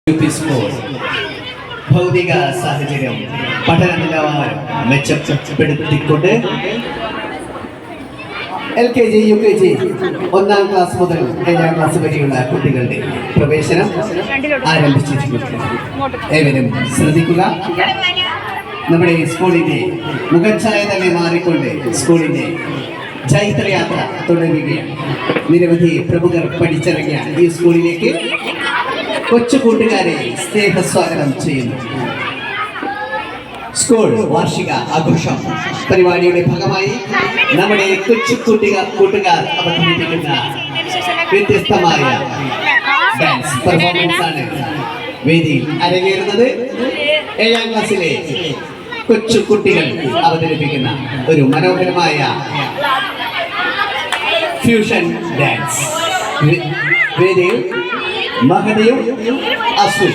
School ഭൗതിക സാഹചര്യം പഠന നിലവാരം മെച്ചപ്പെടുത്തിക്കൊണ്ട് LKG, UKG, 1ാം ക്ലാസ് മുതൽ 7ാം ക്ലാസ് വരെയുള്ള കുട്ടികളുടെ പ്രവേശനം ആരംഭിച്ചിരിക്കുന്നു. ഏവരും ശ്രദ്ധിക്കുക. നമ്മുടെ സ്കൂളിന്റെ മുഖച്ഛായ തന്നെ മാറിക്കൊണ്ട് സ്കൂളിന്റെ ചൈത്രയാത്ര തുടരുകയാണ്. നിരവധി പ്രമുഖർ പഠിച്ചിറങ്ങിയ ഈ സ്കൂളിലേക്ക് കൊച്ചു കൂട്ടുകാരെ സ്നേഹസ്വാഗതം ചെയ്യുന്നു. സ്കൂൾ വാർഷിക ആഘോഷം പരിപാടിയുടെ ഭാഗമായി നമ്മുടെ കൊച്ചു കൂട്ടുകാർ അവതരിപ്പിക്കുന്ന വ്യത്യസ്തമായ ഡാൻസ് പെർഫോമൻസ് ആണ് വേദിയിൽ അരങ്ങേറുന്നത്. 7ാം ക്ലാസ്സിലെ കൊച്ചു കുട്ടികൾ അവതരിപ്പിക്കുന്ന ഒരു മനോഹരമായ ഫ്യൂഷൻ ഡാൻസ്. വേദിയിൽ മഹദിയും അസു